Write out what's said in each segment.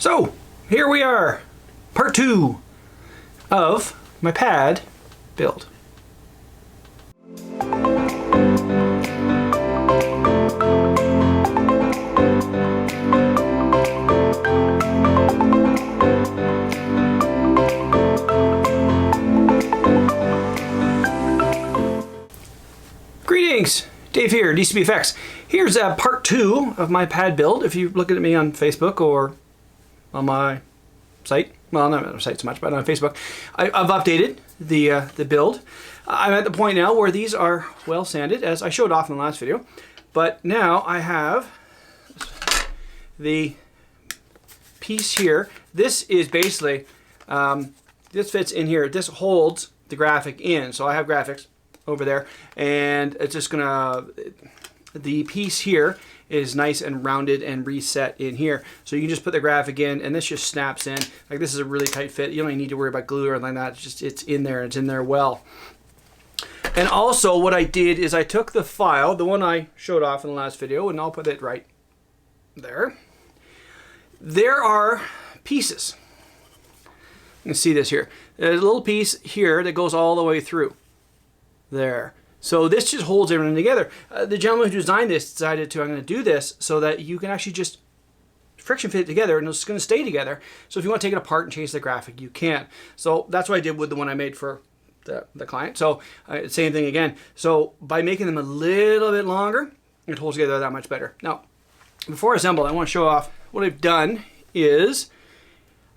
So here we are, part 2 of my pad build. Greetings, Dave here, DCBFX. Here's part 2 of my pad build. If you look at me on Facebook or on my site, well, not on my site so much, but on Facebook, I've updated the build. I'm at the point now where these are well sanded, as I showed off in the last video. But now I have the piece here. This is basically, this fits in here. This holds the graphic in. So I have graphics over there, and it's just gonna, the piece here is nice and rounded and reset in here. So you can just put the graphic in and this just snaps in. Like, this is a really tight fit. You don't even need to worry about glue or anything like that. It's just, it's in there, it's in there well. And also what I did is I took the file, the one I showed off in the last video, and I'll put it right there. There are pieces. You can see this here. There's a little piece here that goes all the way through there. So this just holds everything together. The gentleman who designed this decided to, I'm going to do this so that you can actually just friction fit it together and it's going to stay together. So if you want to take it apart and change the graphic, you can. So that's what I did with the one I made for the client. So same thing again. So by making them a little bit longer, it holds together that much better. Now, before I assemble, I want to show off what I've done is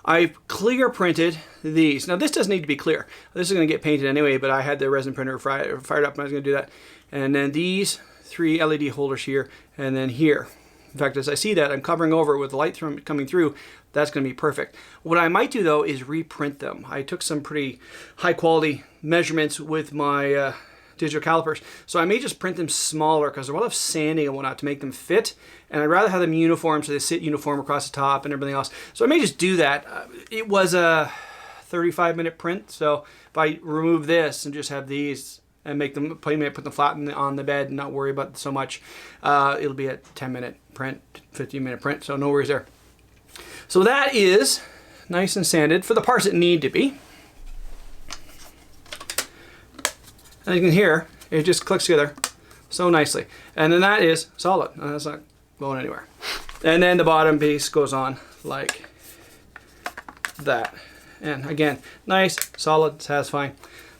I've clear printed these. Now this doesn't need to be clear. This is going to get painted anyway, but I had the resin printer fired up and I was going to do that. And then these 3 LED holders here and then here. In fact, as I see that, I'm covering over it with the light coming through. That's going to be perfect. What I might do though is reprint them. I took some pretty high quality measurements with my digital calipers. So I may just print them smaller because there's a lot of sanding and whatnot to make them fit. And I'd rather have them uniform so they sit uniform across the top and everything else. So I may just do that. It was a 35-minute print. So if I remove this and just have these and make them, put them flat on the bed and not worry about it so much, it'll be a 10-minute print, 15-minute print. So no worries there. So that is nice and sanded for the parts that need to be. And you can hear, it just clicks together so nicely. And then that is solid. That's not going anywhere. And then the bottom piece goes on like that. And again, nice, solid, satisfying.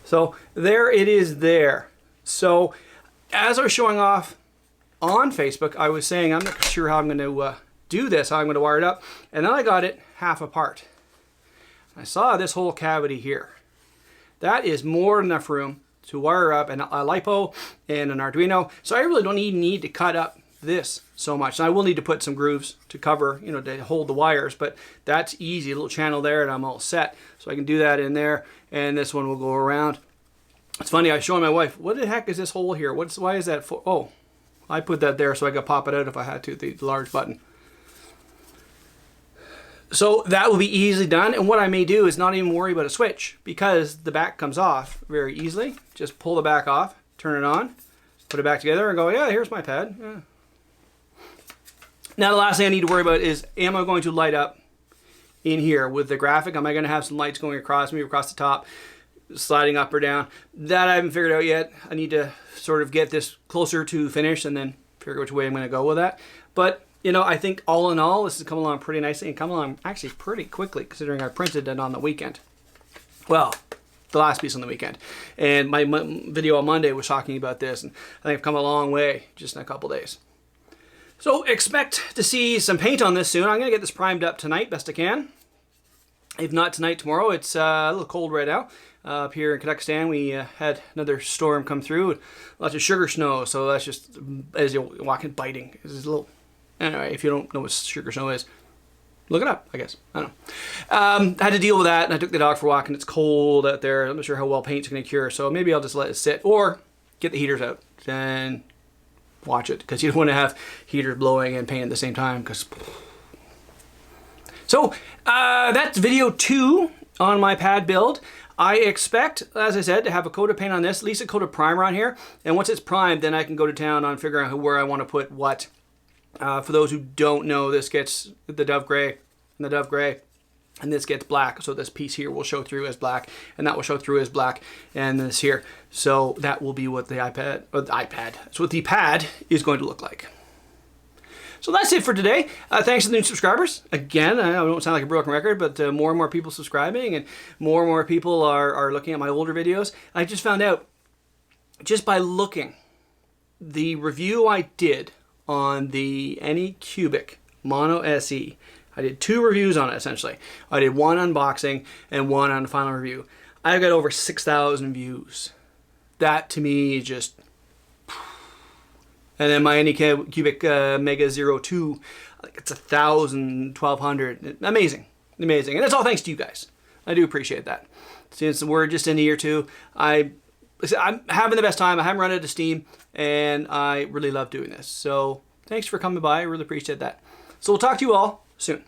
So there it is there. So as I was showing off on Facebook, I was saying I'm not sure how I'm going to do this, how I'm going to wire it up. And then I got it half apart. I saw this whole cavity here. That is more than enough room to wire up a LiPo and an Arduino. So I really don't even need to cut up this so much. And I will need to put some grooves to cover, you know, to hold the wires, but that's easy. A little channel there and I'm all set. So I can do that in there, and this one will go around. It's funny, I was showing my wife, what the heck is this hole here? Why is that for? Oh, I put that there so I could pop it out if I had to, the large button. So that will be easily done, and what I may do is not even worry about a switch because the back comes off very easily. Just pull the back off, turn it on, put it back together and go, yeah, here's my pad. Yeah. Now the last thing I need to worry about is, am I going to light up in here with the graphic? Am I going to have some lights going across, maybe across the top, sliding up or down? That I haven't figured out yet. I need to sort of get this closer to finish and then figure which way I'm going to go with that. But you know, I think all in all, this is coming along pretty nicely and coming along actually pretty quickly considering I printed it on the weekend. Well, the last piece on the weekend. And my video on Monday was talking about this, and I think I've come a long way just in a couple days. So expect to see some paint on this soon. I'm going to get this primed up tonight, best I can. If not tonight, tomorrow. It's a little cold right now. Up here in Kazakhstan, we had another storm come through. Lots of sugar snow, so that's just, as you're walking, biting. It's a little... Anyway, if you don't know what sugar snow is, look it up, I guess. I don't know. I had to deal with that, and I took the dog for a walk, and it's cold out there. I'm not sure how well paint's going to cure, so maybe I'll just let it sit, or get the heaters out and watch it, because you don't want to have heaters blowing and paint at the same time. So that's video 2 on my pad build. I expect, as I said, to have a coat of paint on this, at least a coat of primer on here, and once it's primed, then I can go to town on figuring out where I want to put what. For those who don't know, this gets the dove gray and the dove gray, and this gets black. So this piece here will show through as black, and that will show through as black, and this here. So that will be what the iPad, or the iPad, so what the pad is going to look like. So that's it for today. Thanks to the new subscribers. Again, I don't sound like a broken record, but more and more people subscribing, and more people are looking at my older videos. I just found out, just by looking, the review I did on the Anycubic Mono SE, I did 2 reviews on it essentially. I did one unboxing and one on the final review. I got over 6,000 views. That to me is just... And then my Anycubic Mega 02, it's 1,000, 1,200. Amazing, amazing. And it's all thanks to you guys. I do appreciate that. Since we're just in year 2, I'm having the best time. I haven't run out of steam, and I really love doing this. So thanks for coming by. I really appreciate that. So we'll talk to you all soon.